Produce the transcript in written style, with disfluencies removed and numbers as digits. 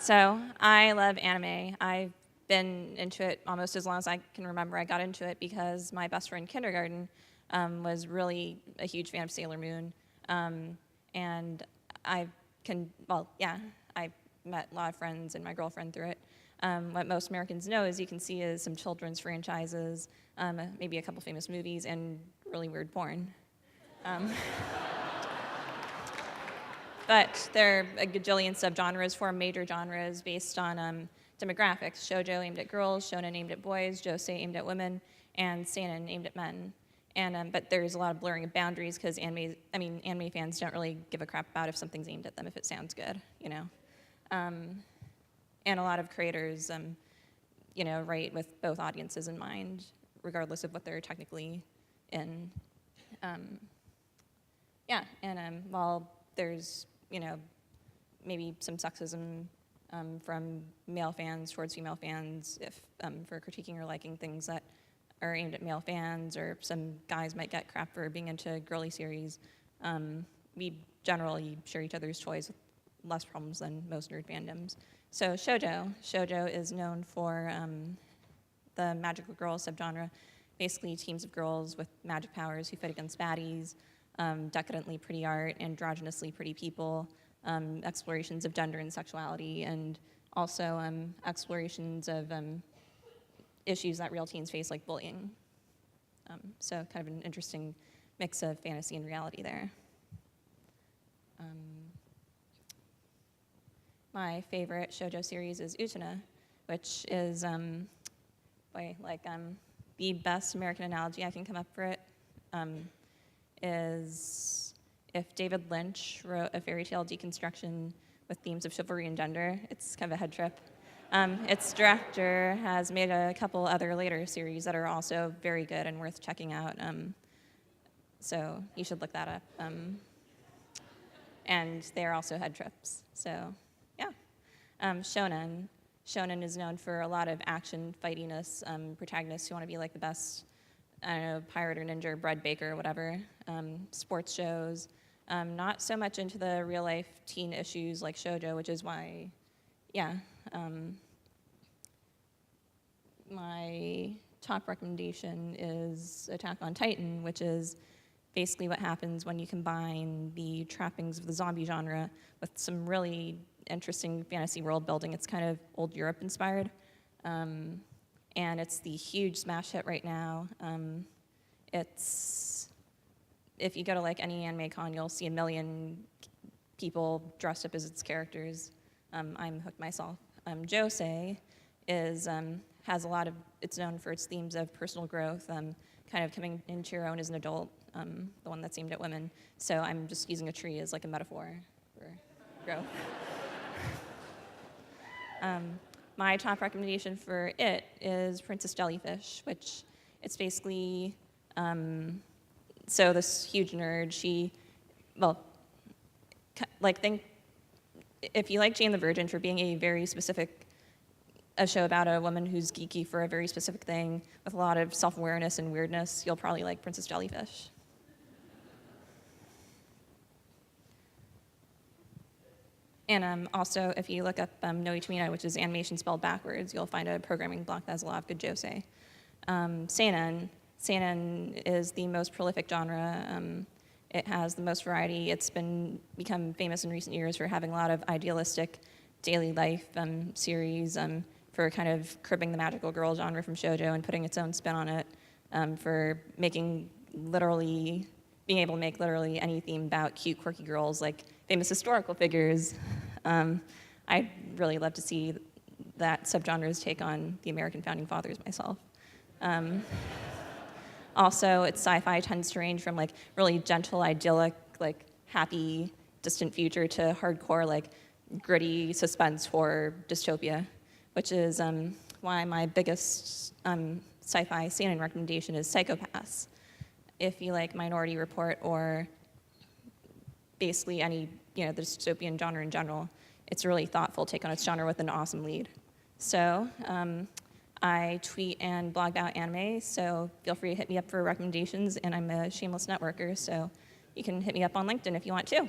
So I love anime. I've been into it almost as long as I can remember. I got into it because my best friend in kindergarten was really a huge fan of Sailor Moon. And I I met a lot of friends and my girlfriend through it. What most Americans know is you can see is some children's franchises, maybe a couple famous movies, and really weird porn. But there are a gajillion subgenres, 4 major genres based on demographics. Shoujo aimed at girls, shonen aimed at boys, josei aimed at women, and seinen aimed at men. And but there's a lot of blurring of boundaries because anime fans don't really give a crap about if something's aimed at them if it sounds good, you know. And a lot of creators, write with both audiences in mind, regardless of what they're technically in. While there's maybe some sexism from male fans towards female fans if for critiquing or liking things that are aimed at male fans, or some guys might get crap for being into girly series. We generally share each other's toys with less problems than most nerd fandoms. So shoujo is known for the magical girl subgenre, basically teams of girls with magic powers who fight against baddies, decadently pretty art, androgynously pretty people, explorations of gender and sexuality, and also explorations of issues that real teens face, like bullying. So kind of an interesting mix of fantasy and reality there. My favorite shoujo series is Utena, which is the best American analogy I can come up for it. Is if David Lynch wrote a fairy tale deconstruction with themes of chivalry and gender. It's kind of a head trip. Its director has made a couple other later series that are also very good and worth checking out. So you should look that up. And they are also head trips. So yeah. Shonen. Shonen is known for a lot of action, fightiness, protagonists who want to be like the best, pirate or ninja or bread baker or whatever. Sports shows. Not so much into the real life teen issues like shoujo, which is why, my top recommendation is Attack on Titan, which is basically what happens when you combine the trappings of the zombie genre with some really interesting fantasy world building. It's kind of old Europe inspired. And it's the huge smash hit right now. If you go to like any anime con, you'll see a million people dressed up as its characters. I'm hooked myself. Josei has a lot of, it's known for its themes of personal growth, kind of coming into your own as an adult, the one that's aimed at women. So I'm just using a tree as like a metaphor for growth. My top recommendation for it is Princess Jellyfish, which it's basically, so this huge nerd, think, if you like Jane the Virgin for being a show about a woman who's geeky for a very specific thing with a lot of self-awareness and weirdness, you'll probably like Princess Jellyfish. And also, if you look up No Itamina, which is animation spelled backwards, you'll find a programming block that has a lot of good josei. Seinen is the most prolific genre. It has the most variety. It's become famous in recent years for having a lot of idealistic daily life series, for kind of cribbing the magical girl genre from shoujo and putting its own spin on it, for being able to make literally any theme about cute, quirky girls, like famous historical figures. I'd really love to see that subgenres take on the American founding fathers myself. Also, its sci-fi tends to range from like really gentle, idyllic, like happy, distant future to hardcore, like gritty suspense horror dystopia, which is why my biggest sci-fi seinen recommendation is Psychopaths. If you like Minority Report or basically any, the dystopian genre in general, it's a really thoughtful take on its genre with an awesome lead. So I tweet and blog about anime, so feel free to hit me up for recommendations, and I'm a shameless networker, so you can hit me up on LinkedIn if you want to.